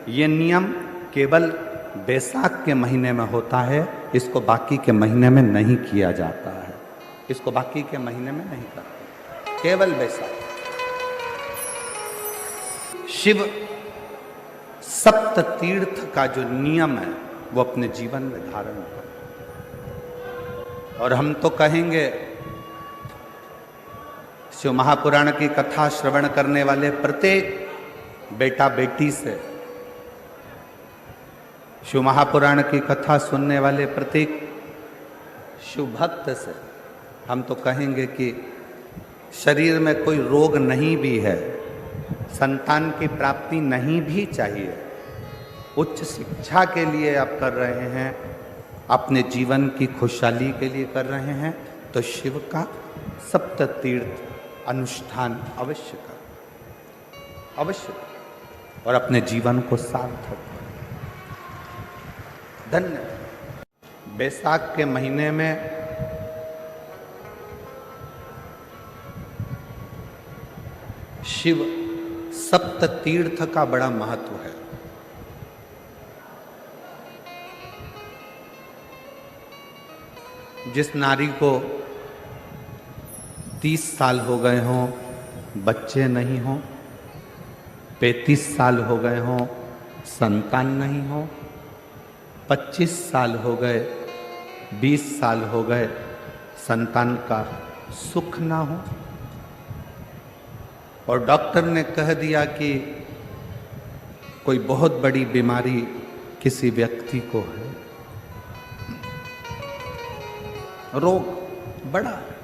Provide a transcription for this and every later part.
ये नियम केवल बैसाख के महीने में होता है, इसको बाकी के महीने में नहीं किया जाता है। इसको बाकी के महीने में नहीं करते, केवल बैसाख। शिव सप्त तीर्थ का जो नियम है वो अपने जीवन में धारण करें। और हम तो कहेंगे, शिव महापुराण की कथा श्रवण करने वाले प्रत्येक बेटा बेटी से, शिव महापुराण की कथा सुनने वाले प्रत्येक शिव भक्त से हम तो कहेंगे कि शरीर में कोई रोग नहीं भी है, संतान की प्राप्ति नहीं भी चाहिए, उच्च शिक्षा के लिए आप कर रहे हैं, अपने जीवन की खुशहाली के लिए कर रहे हैं, तो शिव का सप्त तीर्थ अनुष्ठान अवश्य करें, अवश्य करें और अपने जीवन को सार्थक करें। धन्य। बैसाख के महीने में शिव सप्त तीर्थ का बड़ा महत्व है। जिस नारी को 30 साल हो गए हों, बच्चे नहीं हों, 35 साल हो गए हों, संतान नहीं हो, 25 साल हो गए, 20 साल हो गए, संतान का सुख ना हो, और डॉक्टर ने कह दिया कि कोई बहुत बड़ी बीमारी किसी व्यक्ति को है, रोग बड़ा है,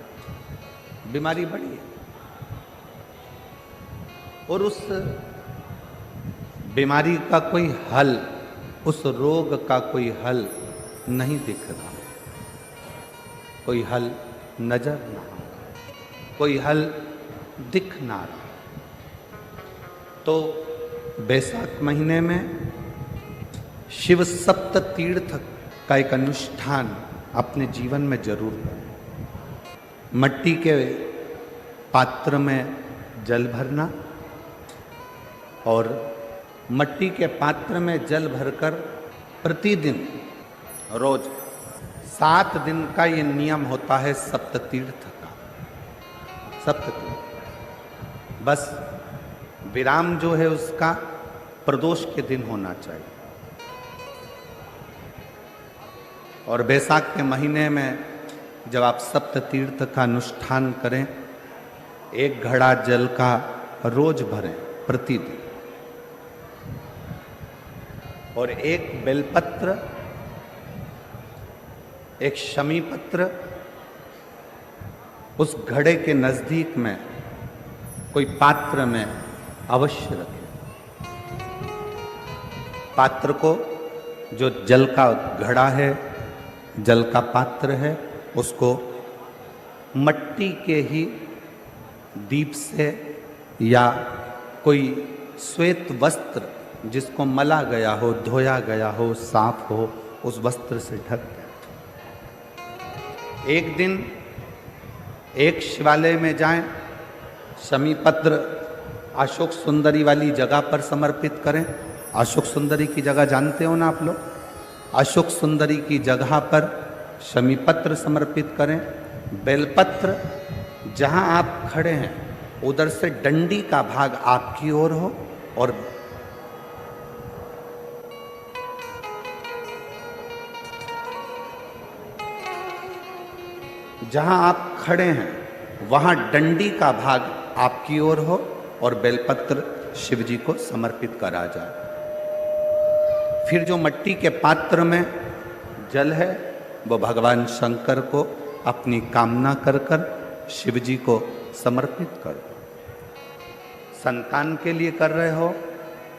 बीमारी बड़ी है, और उस बीमारी का कोई हल, उस रोग का कोई हल नहीं दिख रहा, कोई हल नजर ना आ रहा, कोई हल दिख ना रहा, तो बैसाख महीने में शिव सप्त तीर्थ का एक अनुष्ठान अपने जीवन में जरूर करें। मिट्टी के पात्र में जल भरना, और मिट्टी के पात्र में जल भरकर प्रतिदिन रोज 7 दिन का ये नियम होता है सप्त तीर्थ का, सप्त तीर्थ। बस विराम जो है उसका प्रदोष के दिन होना चाहिए। और बैसाख के महीने में जब आप सप्त तीर्थ का अनुष्ठान करें, 1 घड़ा जल का रोज भरें प्रतिदिन, और 1 बेलपत्र, 1 शमी पत्र उस घड़े के नजदीक में कोई पात्र में अवश्य रखें। पात्र को, जो जल का घड़ा है, जल का पात्र है, उसको मिट्टी के ही दीप से या कोई श्वेत वस्त्र जिसको मला गया हो, धोया गया हो, साफ हो, उस वस्त्र से ढक दें। एक दिन एक शिवालय में जाएं, शमी पत्र अशोक सुंदरी वाली जगह पर समर्पित करें। अशोक सुंदरी की जगह जानते हो ना आप लोग? अशोक सुंदरी की जगह पर शमी पत्र समर्पित करें। बेलपत्र जहां आप खड़े हैं उधर से डंडी का भाग आपकी ओर हो, और जहां आप खड़े हैं वहां डंडी का भाग आपकी ओर हो, और बेलपत्र शिव जी को समर्पित करा जाए। फिर जो मिट्टी के पात्र में जल है वो भगवान शंकर को अपनी कामना कर कर शिव जी को समर्पित करो। संतान के लिए कर रहे हो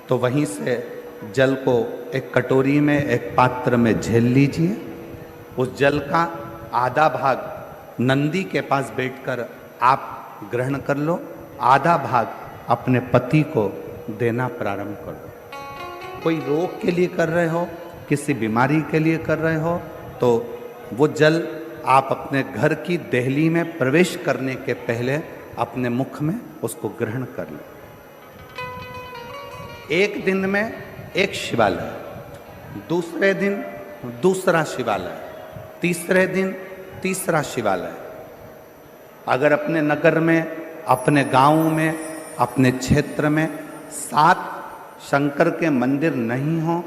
तो वहीं से जल को एक कटोरी में, एक पात्र में झेल लीजिए। उस जल का आधा भाग नंदी के पास बैठकर आप ग्रहण कर लो, आधा भाग अपने पति को देना प्रारंभ कर दो। कोई रोग के लिए कर रहे हो, किसी बीमारी के लिए कर रहे हो, तो वो जल आप अपने घर की देहली में प्रवेश करने के पहले अपने मुख में उसको ग्रहण कर लो। एक दिन में एक शिवालय, दूसरे दिन दूसरा शिवालय, तीसरे दिन तीसरा शिवालय। अगर अपने नगर में, अपने गांव में, अपने क्षेत्र में 7 शंकर के मंदिर नहीं हो,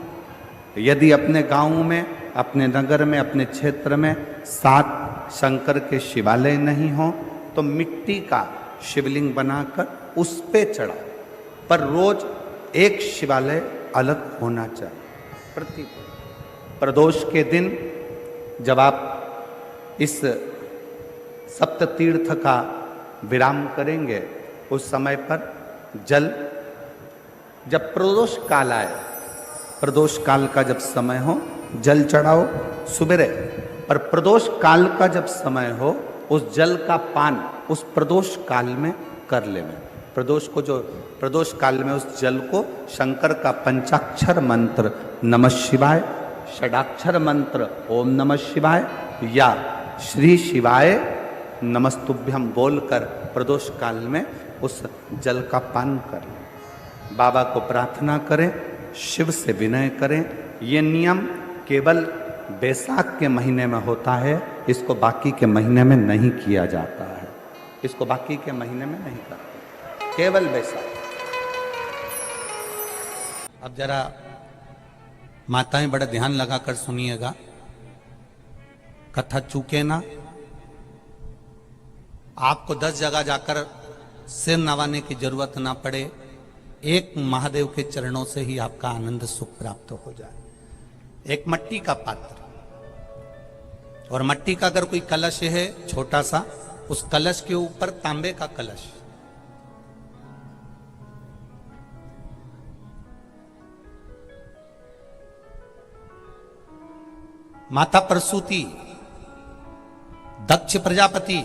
यदि अपने गांव में, अपने नगर में, अपने क्षेत्र में 7 शंकर के शिवालय नहीं हो, तो मिट्टी का शिवलिंग बनाकर उस पे चढ़ा, पर रोज एक शिवालय अलग होना चाहिए। प्रदोष के दिन जब आप इस सप्त तीर्थ का विराम करेंगे, उस समय पर जल, जब प्रदोष काल आए, प्रदोष काल का जब समय हो, जल चढ़ाओ सुबेरे। पर प्रदोष काल का जब समय हो, उस जल का पान उस प्रदोष काल में कर लेना। प्रदोष को, जो प्रदोष काल में उस जल को शंकर का पंचाक्षर मंत्र नमः शिवाय, षडाक्षर मंत्र ओम नमः शिवाय या श्री शिवाय नमस्तुभ्यम बोलकर प्रदोष काल में उस जल का पान करें। बाबा को प्रार्थना करें, शिव से विनय करें। ये नियम केवल बैसाख के महीने में होता है, इसको बाकी के महीने में नहीं किया जाता है। इसको बाकी के महीने में नहीं करते, केवल बैसाख। अब जरा माताएं बड़ा ध्यान लगाकर सुनिएगा, कथा चूके ना। आपको 10 जगह जाकर सिर नवाने की जरूरत ना पड़े, एक महादेव के चरणों से ही आपका आनंद सुख प्राप्त हो जाए। एक मट्टी का पात्र, और मट्टी का अगर कोई कलश है छोटा सा, उस कलश के ऊपर तांबे का कलश, माता प्रसूति, दक्ष प्रजापति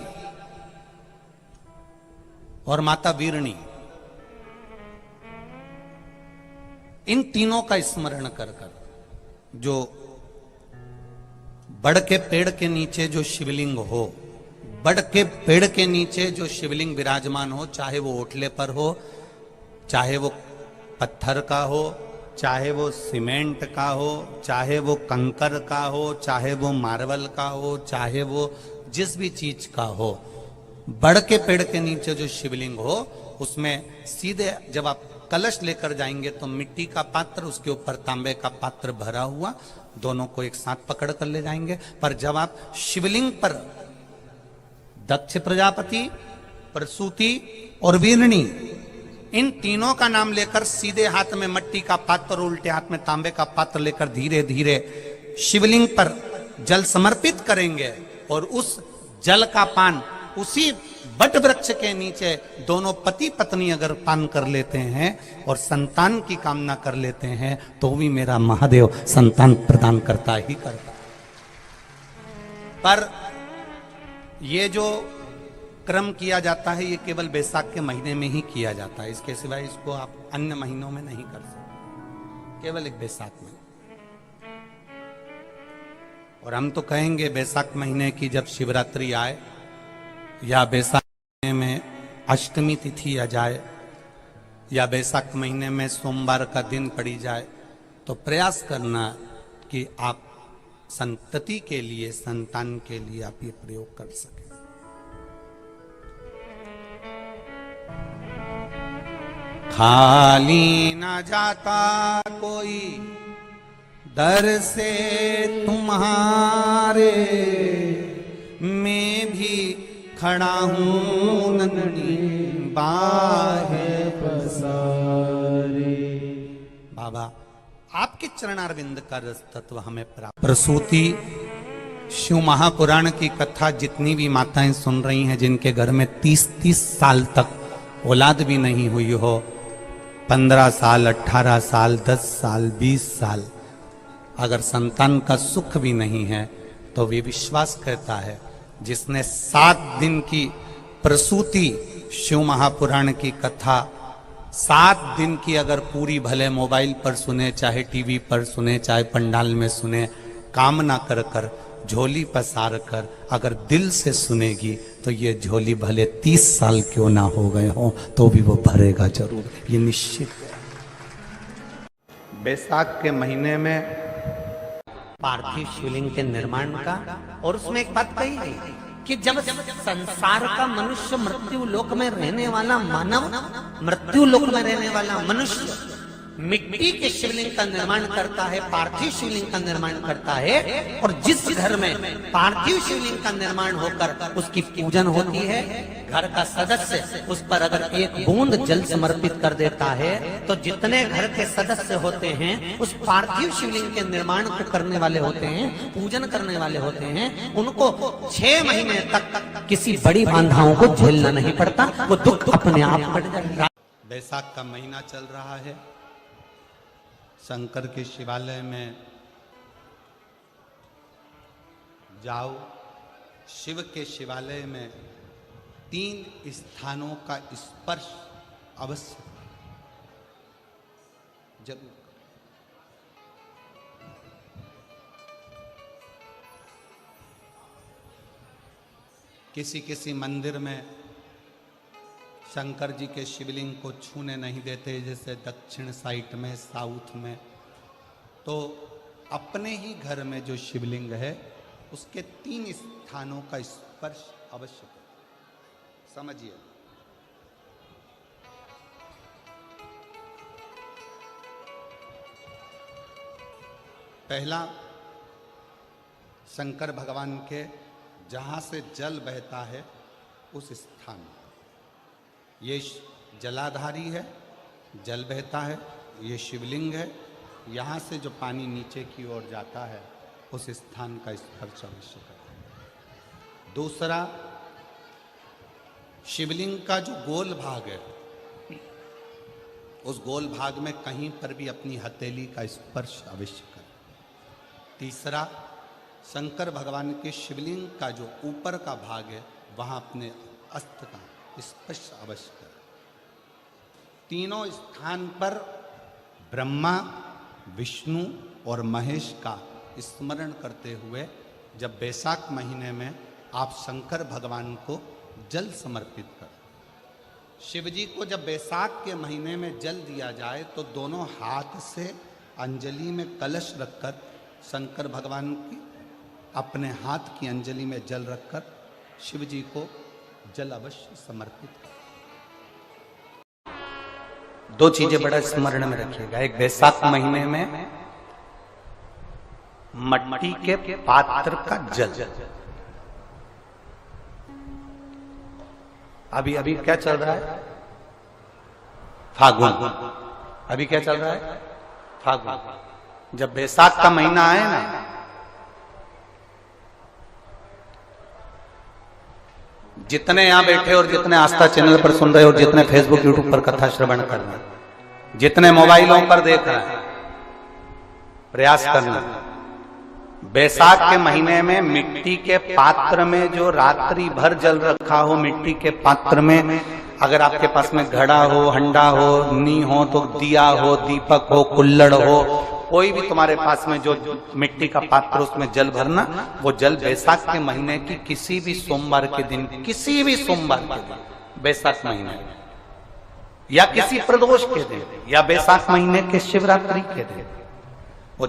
और माता वीरणी, इन तीनों का स्मरण कर कर, जो बड़ के पेड़ के नीचे जो शिवलिंग हो, बड़ के पेड़ के नीचे जो शिवलिंग विराजमान हो, चाहे वो ओटले पर हो, चाहे वो पत्थर का हो, चाहे वो सीमेंट का हो, चाहे वो कंकर का हो, चाहे वो मार्बल का हो, चाहे वो जिस भी चीज का हो, बड़ के पेड़ के नीचे जो शिवलिंग हो, उसमें सीधे जब आप कलश लेकर जाएंगे तो मिट्टी का पात्र, उसके ऊपर तांबे का पात्र भरा हुआ, दोनों को एक साथ पकड़ कर ले जाएंगे। पर जब आप शिवलिंग पर दक्ष प्रजापति, प्रसूति और वीरणी, इन तीनों का नाम लेकर सीधे हाथ में मट्टी का पात्र और उल्टे हाथ में तांबे का पात्र लेकर धीरे धीरे शिवलिंग पर जल समर्पित करेंगे, और उस जल का पान उसी बट वृक्ष के नीचे दोनों पति पत्नी अगर पान कर लेते हैं और संतान की कामना कर लेते हैं, तो भी मेरा महादेव संतान प्रदान करता ही करता। पर ये जो क्रम किया जाता है, ये केवल बैसाख के महीने में ही किया जाता है। इसके सिवाय इसको आप अन्य महीनों में नहीं कर सकते, केवल एक बैसाख में। और हम तो कहेंगे बैसाख महीने की जब शिवरात्रि आए, या बैसाख महीने में अष्टमी तिथि आ जाए, या बैसाख महीने में सोमवार का दिन पड़ी जाए, तो प्रयास करना कि आप संतति के लिए, संतान के लिए आप ये प्रयोग कर सकें। खाली ना जाता कोई दर से तुम्हारे, मैं भी खड़ा हूं नंदी बाहे पसारे। बाबा आपके चरणारविंद का रस तत्व हमें प्राप्त। प्रसूति शिव महापुराण की कथा जितनी भी माताएं सुन रही हैं, जिनके घर में 30-30 साल तक औलाद भी नहीं हुई हो, 15 साल, 18 साल, 10 साल, 20 साल, अगर संतान का सुख भी नहीं है, तो वे विश्वास करता है, जिसने 7 दिन की प्रसूति शिव महापुराण की कथा 7 दिन की अगर पूरी, भले मोबाइल पर सुने, चाहे टीवी पर सुने, चाहे पंडाल में सुने, कामना कर कर, झोली पसार कर अगर दिल से सुनेगी, तो ये झोली भले 30 साल क्यों ना हो गए हों, तो भी वो भरेगा जरूर, ये निश्चित है। बैसाख के महीने में पार्थिव शिवलिंग के निर्माण का। और उसमें एक बात कही गई कि जब संसार का मनुष्य मृत्यु लोक में रहने वाला मानव, मृत्यु लोक में रहने वाला मनुष्य मिट्टी के शिवलिंग का निर्माण करता है, पार्थिव शिवलिंग का निर्माण करता है, और जिस घर में पार्थिव शिवलिंग का निर्माण होकर उसकी पूजन होती है, घर का सदस्य उस पर अगर एक बूंद जल समर्पित कर देता है तो जितने घर के सदस्य होते हैं उस पार्थिव शिवलिंग के निर्माण को करने वाले होते हैं, पूजन करने वाले होते हैं, उनको 6 महीने तक किसी बड़ी बाधाओं को झेलना नहीं पड़ता, वो दुख अपने आप कट जाएगा। बैसाख का महीना चल रहा है। शंकर के शिवालय में जाओ, शिव के शिवालय में 3 स्थानों का स्पर्श अवश्य जरूर। किसी मंदिर में शंकर जी के शिवलिंग को छूने नहीं देते, जैसे दक्षिण साइड में, साउथ में, तो अपने ही घर में जो शिवलिंग है उसके 3 स्थानों का स्पर्श अवश्य करें। समझिए, पहला शंकर भगवान के जहां से जल बहता है उस स्थान, ये जलाधारी है, जल बहता है, ये शिवलिंग है, यहाँ से जो पानी नीचे की ओर जाता है उस स्थान का स्पर्श अवश्य करें। दूसरा, शिवलिंग का जो गोल भाग है उस गोल भाग में कहीं पर भी अपनी हथेली का स्पर्श अवश्य करें। तीसरा, शंकर भगवान के शिवलिंग का जो ऊपर का भाग है वहाँ अपने अस्त्र का स्पर्श अवश्य करें। तीनों स्थान पर ब्रह्मा, विष्णु और महेश का स्मरण करते हुए जब बैसाख महीने में आप शंकर भगवान को जल समर्पित करें। शिव जी को जब बैसाख के महीने में जल दिया जाए तो दोनों हाथ से अंजलि में कलश रखकर शंकर भगवान की अपने हाथ की अंजलि में जल रखकर शिव जी को जल अवश्य समर्पित करें। 2 चीजें बड़ा स्मरण में रखिएगा। एक, बैसाख महीने में मट्टी के पात्र का जल। अभी क्या चल रहा है? फागुन। अभी क्या चल रहा है? फागुन। जब बैसाख का महीना आए ना, जितने यहां बैठे और जितने आस्था चैनल पर सुन रहे और जितने फेसबुक यूट्यूब पर कथा श्रवण कर रहे, जितने मोबाइलों पर देख रहे हैं, प्रयास करना, बैसाख के महीने में मिट्टी के पात्र में जो रात्रि भर जल रखा हो, मिट्टी के पात्र में, अगर आपके पास में घड़ा हो, हंडा हो, नी हो, तो दिया हो, दीपक हो, कुल्लड़ हो, कोई भी तुम्हारे पास में जो मिट्टी का पात्र उसमें जल भरना, वो जल बैसाख के महीने की किसी भी सोमवार के दिन, किसी भी सोमवार के दिन, बैसाख महीने या किसी प्रदोष के दिन या बैसाख महीने के शिवरात्रि के दिन, वो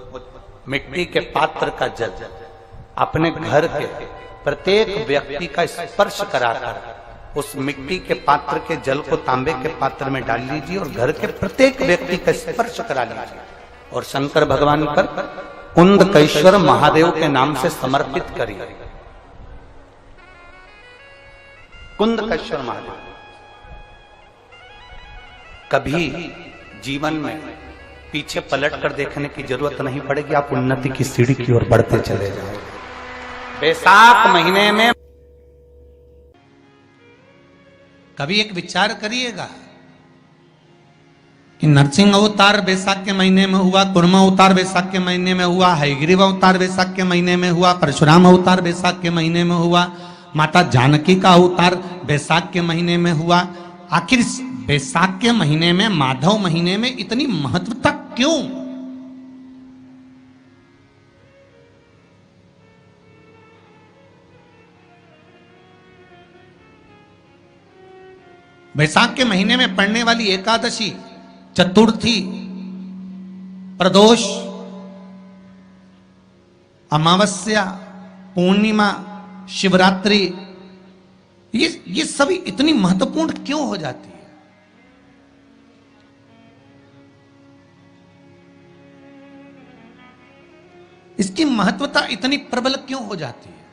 मिट्टी के पात्र का जल अपने घर के प्रत्येक व्यक्ति का स्पर्श कराकर उस मिट्टी के पात्र के जल को तांबे के पात्र में डाल लीजिए और घर के प्रत्येक व्यक्ति का स्पर्श करा लीजिए और शंकर भगवान पर कुंदकेश्वर महादेव के नाम से समर्पित करिए। कुंदकेश्वर महादेव। कभी जीवन में पीछे पलट कर देखने की जरूरत नहीं पड़ेगी, आप उन्नति की सीढ़ी की ओर बढ़ते चले जाओगे। बैसाख महीने में कभी एक विचार करिएगा कि नरसिंह अवतार बैसाख के महीने में हुआ, कुर्मा अवतार बैसाख के महीने में हुआ, हयग्रीव अवतार बैसाख के महीने में हुआ, परशुराम अवतार बैसाख के महीने में हुआ, माता जानकी का अवतार बैसाख के महीने में हुआ। आखिर बैसाख के महीने में, माधव महीने में इतनी महत्वता क्यों? बैसाख के महीने में पड़ने वाली एकादशी, चतुर्थी, प्रदोष, अमावस्या, पूर्णिमा, शिवरात्रि, ये सभी इतनी महत्वपूर्ण क्यों हो जाती है? इसकी महत्वता इतनी प्रबल क्यों हो जाती है?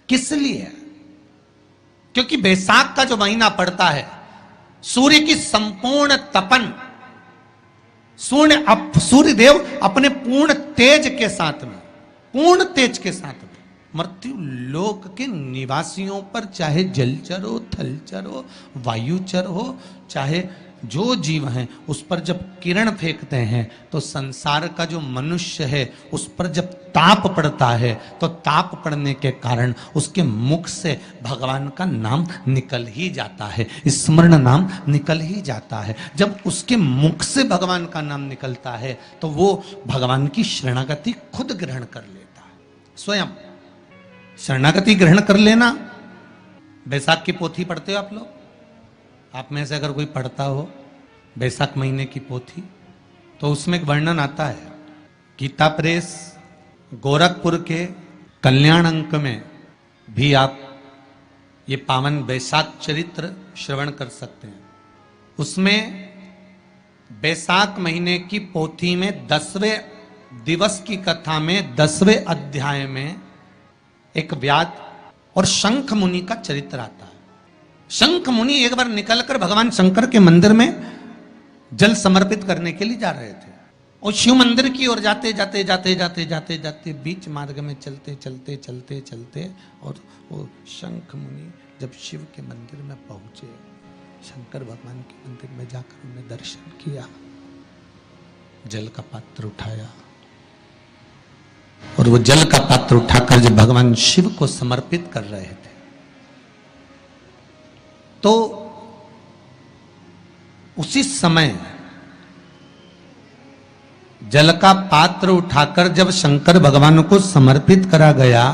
किस लिए? क्योंकि बैसाख का जो महीना पड़ता है, सूर्य की संपूर्ण तपन, सूर्य देव अपने पूर्ण तेज के साथ में, पूर्ण तेज के साथ में मृत्यु लोक के निवासियों पर, चाहे जलचर हो, थलचर हो, वायुचर हो, चाहे जो जीव हैं, उस पर जब किरण फेंकते हैं तो संसार का जो मनुष्य है उस पर जब ताप पड़ता है तो ताप पड़ने के कारण उसके मुख से भगवान का नाम निकल ही जाता है, स्मरण नाम निकल ही जाता है। जब उसके मुख से भगवान का नाम निकलता है तो वो भगवान की शरणागति खुद ग्रहण कर लेता है। स्वयं शरणागति ग्रहण कर लेना। बैसाख की पोथी पढ़ते हो आप लोग? आप में से अगर कोई पढ़ता हो बैसाख महीने की पोथी, तो उसमें एक वर्णन आता है। गीता प्रेस गोरखपुर के कल्याण अंक में भी आप ये पावन बैसाख चरित्र श्रवण कर सकते हैं। उसमें बैसाख महीने की पोथी में 10वें दिवस की कथा में 10वें अध्याय में एक व्याध और शंख मुनि का चरित्र आता है। शंख मुनि एक बार निकलकर भगवान शंकर के मंदिर में जल समर्पित करने के लिए जा रहे थे और शिव मंदिर की ओर जाते जाते जाते जाते जाते जाते बीच मार्ग में चलते चलते चलते चलते और वो शंख मुनि जब शिव के मंदिर में पहुंचे, शंकर भगवान के मंदिर में जाकर उन्हें दर्शन किया, जल का पात्र उठाया और वो जल का पात्र उठाकर जब भगवान शिव को समर्पित कर रहे थे तो उसी समय जल का पात्र उठाकर जब शंकर भगवान को समर्पित करा गया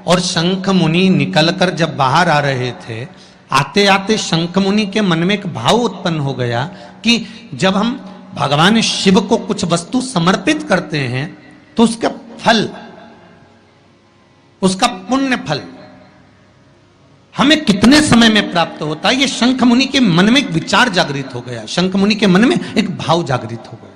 और शंख मुनि निकलकर जब बाहर आ रहे थे, आते आते शंख मुनि के मन में एक भाव उत्पन्न हो गया कि जब हम भगवान शिव को कुछ वस्तु समर्पित करते हैं तो उसका फल, उसका पुण्य फल हमें कितने समय में प्राप्त होता है। ये शंख मुनि के मन में एक विचार जागृत हो गया, शंख मुनि के मन में एक भाव जागृत हो गया।